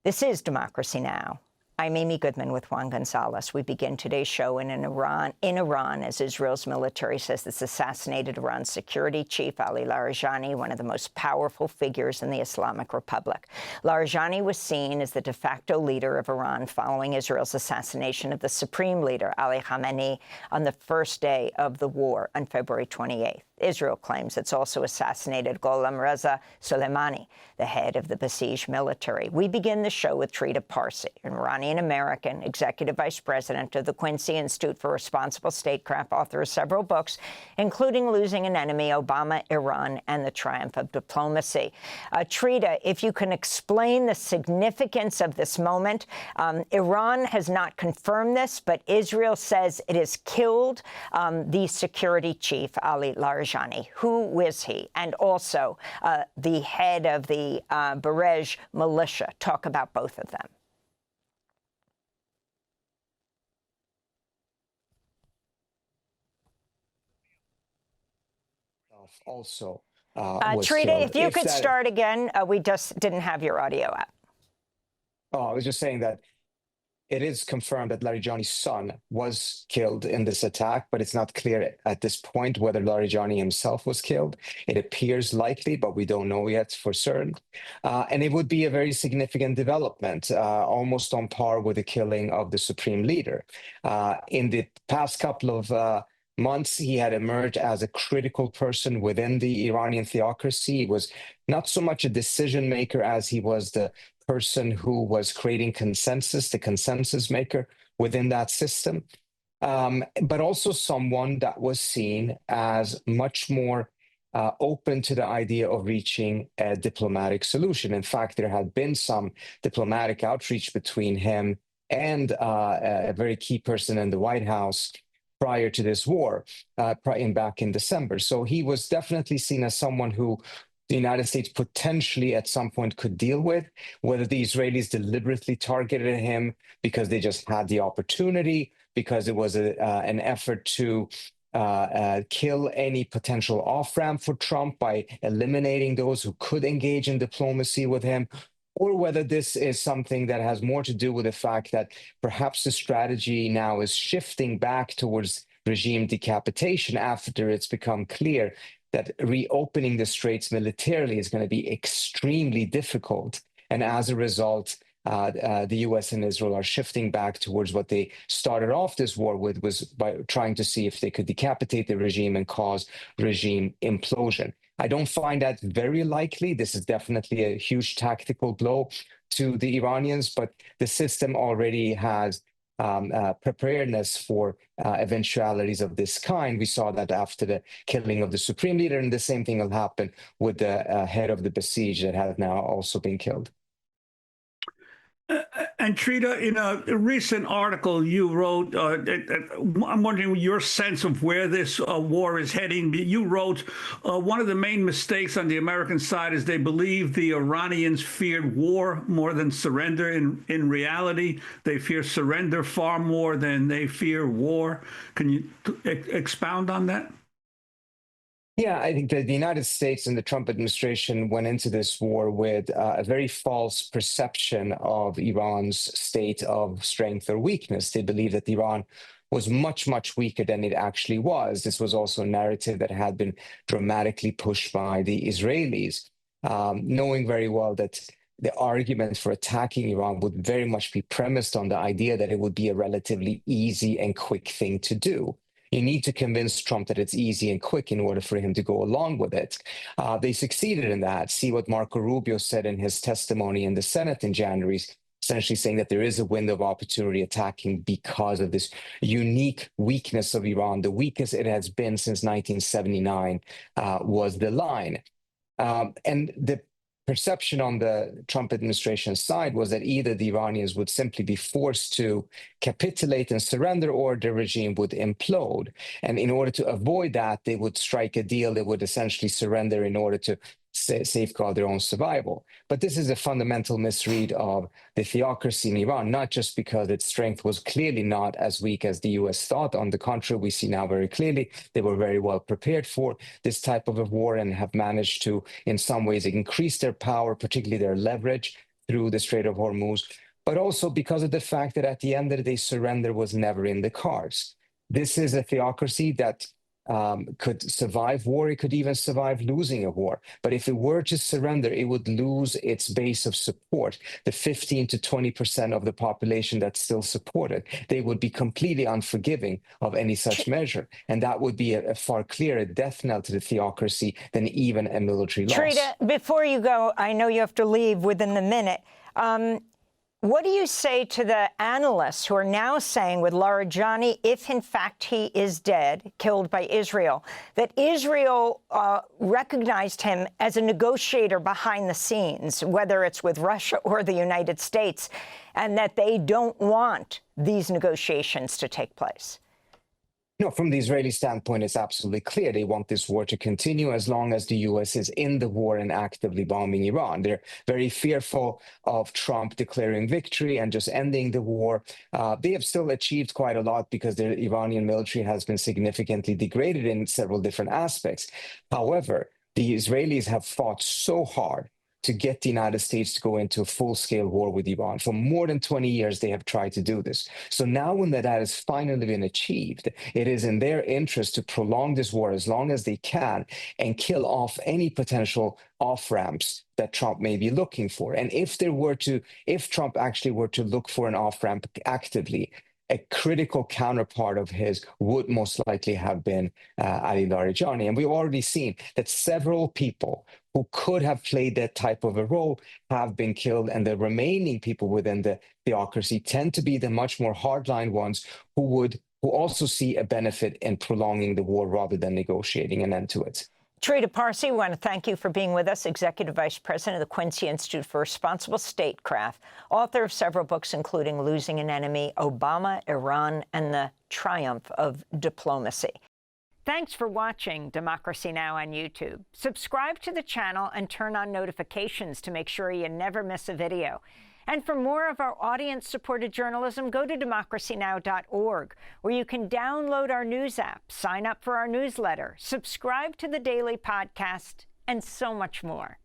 This is Democracy Now! I'm Amy Goodman with Juan Gonzalez. We begin today's show in Iran, as Israel's military says it's assassinated Iran's security chief, Ali Larijani, one of the most powerful figures in the Islamic Republic. Larijani was seen as the de facto leader of Iran following Israel's assassination of the supreme leader, Ali Khamenei, on the first day of the war on February 28th. Israel claims it's also assassinated Gholam Reza Soleimani, the head of the besieged military. We begin the show with Trita Parsi, an Iranian American, executive vice president of the Quincy Institute for Responsible Statecraft, author of several books, including Losing an Enemy, Obama, Iran, and the Triumph of Diplomacy. Trita, if you can explain the significance of this moment. Iran has not confirmed this, but Israel says it has killed the security chief, Ali Larijani. Who is he? And also the head of the Barej militia. Talk about both of them. Also, Trita, if you could start again, we just didn't have your audio up. Oh, I was just saying that it is confirmed that Larijani's son was killed in this attack, but it's not clear at this point whether Larijani himself was killed. It appears likely, but we don't know yet for certain. And it would be a very significant development, almost on par with the killing of the supreme leader. In the past couple of months, he had emerged as a critical person within the Iranian theocracy. He was not so much a decision maker as he was the person who was creating consensus, the consensus maker within that system, but also someone that was seen as much more open to the idea of reaching a diplomatic solution. In fact, there had been some diplomatic outreach between him and a very key person in the White House prior to this war, back in December. So he was definitely seen as someone who the United States potentially at some point could deal with. Whether the Israelis deliberately targeted him because they just had the opportunity, because it was an effort to kill any potential off-ramp for Trump by eliminating those who could engage in diplomacy with him, or whether this is something that has more to do with the fact that perhaps the strategy now is shifting back towards regime decapitation after it's become clear that reopening the straits militarily is going to be extremely difficult. And as a result, the U.S. and Israel are shifting back towards what they started off this war with, was by trying to see if they could decapitate the regime and cause regime implosion. I don't find that very likely. This is definitely a huge tactical blow to the Iranians, but the system already has preparedness for eventualities of this kind. We saw that after the killing of the supreme leader, and the same thing will happen with the head of the besieged that has now also been killed. And Trita, in a recent article you wrote, I'm wondering your sense of where this war is heading. You wrote, one of the main mistakes on the American side is they believe the Iranians feared war more than surrender. In reality, they fear surrender far more than they fear war. Can you expound on that? Yeah, I think that the United States and the Trump administration went into this war with a very false perception of Iran's state of strength or weakness. They believed that Iran was much, much weaker than it actually was. This was also a narrative that had been dramatically pushed by the Israelis, knowing very well that the argument for attacking Iran would very much be premised on the idea that it would be a relatively easy and quick thing to do. You need to convince Trump that it's easy and quick in order for him to go along with it. They succeeded in that. See what Marco Rubio said in his testimony in the Senate in January, essentially saying that there is a window of opportunity attacking because of this unique weakness of Iran. The weakest it has been since 1979 was the line. And the perception on the Trump administration side was that either the Iranians would simply be forced to capitulate and surrender, or the regime would implode. And in order to avoid that, they would strike a deal that would essentially surrender in order to safeguard their own survival. But this is a fundamental misread of the theocracy in Iran, not just because its strength was clearly not as weak as the U.S. thought. On the contrary, we see now very clearly they were very well prepared for this type of a war and have managed to, in some ways, increase their power, particularly their leverage, through the Strait of Hormuz, but also because of the fact that at the end of the day, surrender was never in the cards. This is a theocracy that could survive war. It could even survive losing a war. But if it were to surrender, it would lose its base of support, the 15 to 20% of the population that still supported. They would be completely unforgiving of any such measure. And that would be a far clearer death knell to the theocracy than even a military loss. Trita, before you go, I know you have to leave within the minute. What do you say to the analysts who are now saying with Larijani, if in fact he is dead, killed by Israel, that Israel recognized him as a negotiator behind the scenes, whether it's with Russia or the United States, and that they don't want these negotiations to take place? No, from the Israeli standpoint, it's absolutely clear they want this war to continue as long as the U.S. is in the war and actively bombing Iran. They're very fearful of Trump declaring victory and just ending the war. They have still achieved quite a lot because the Iranian military has been significantly degraded in several different aspects. However, the Israelis have fought so hard to get the United States to go into a full-scale war with Iran. For more than 20 years, they have tried to do this. So now when that has finally been achieved, it is in their interest to prolong this war as long as they can and kill off any potential off-ramps that Trump may be looking for. And if Trump actually were to look for an off-ramp actively, a critical counterpart of his would most likely have been Ali Larijani. And we've already seen that several people who could have played that type of a role have been killed, and the remaining people within the theocracy tend to be the much more hardline ones who also see a benefit in prolonging the war rather than negotiating an end to it. Trita Parsi, we want to thank you for being with us, Executive Vice President of the Quincy Institute for Responsible Statecraft, author of several books, including Losing an Enemy, Obama, Iran, and the Triumph of Diplomacy. Thanks for watching Democracy Now! On YouTube. Subscribe to the channel and turn on notifications to make sure you never miss a video. And for more of our audience-supported journalism, go to democracynow.org, where you can download our news app, sign up for our newsletter, subscribe to the daily podcast, and so much more.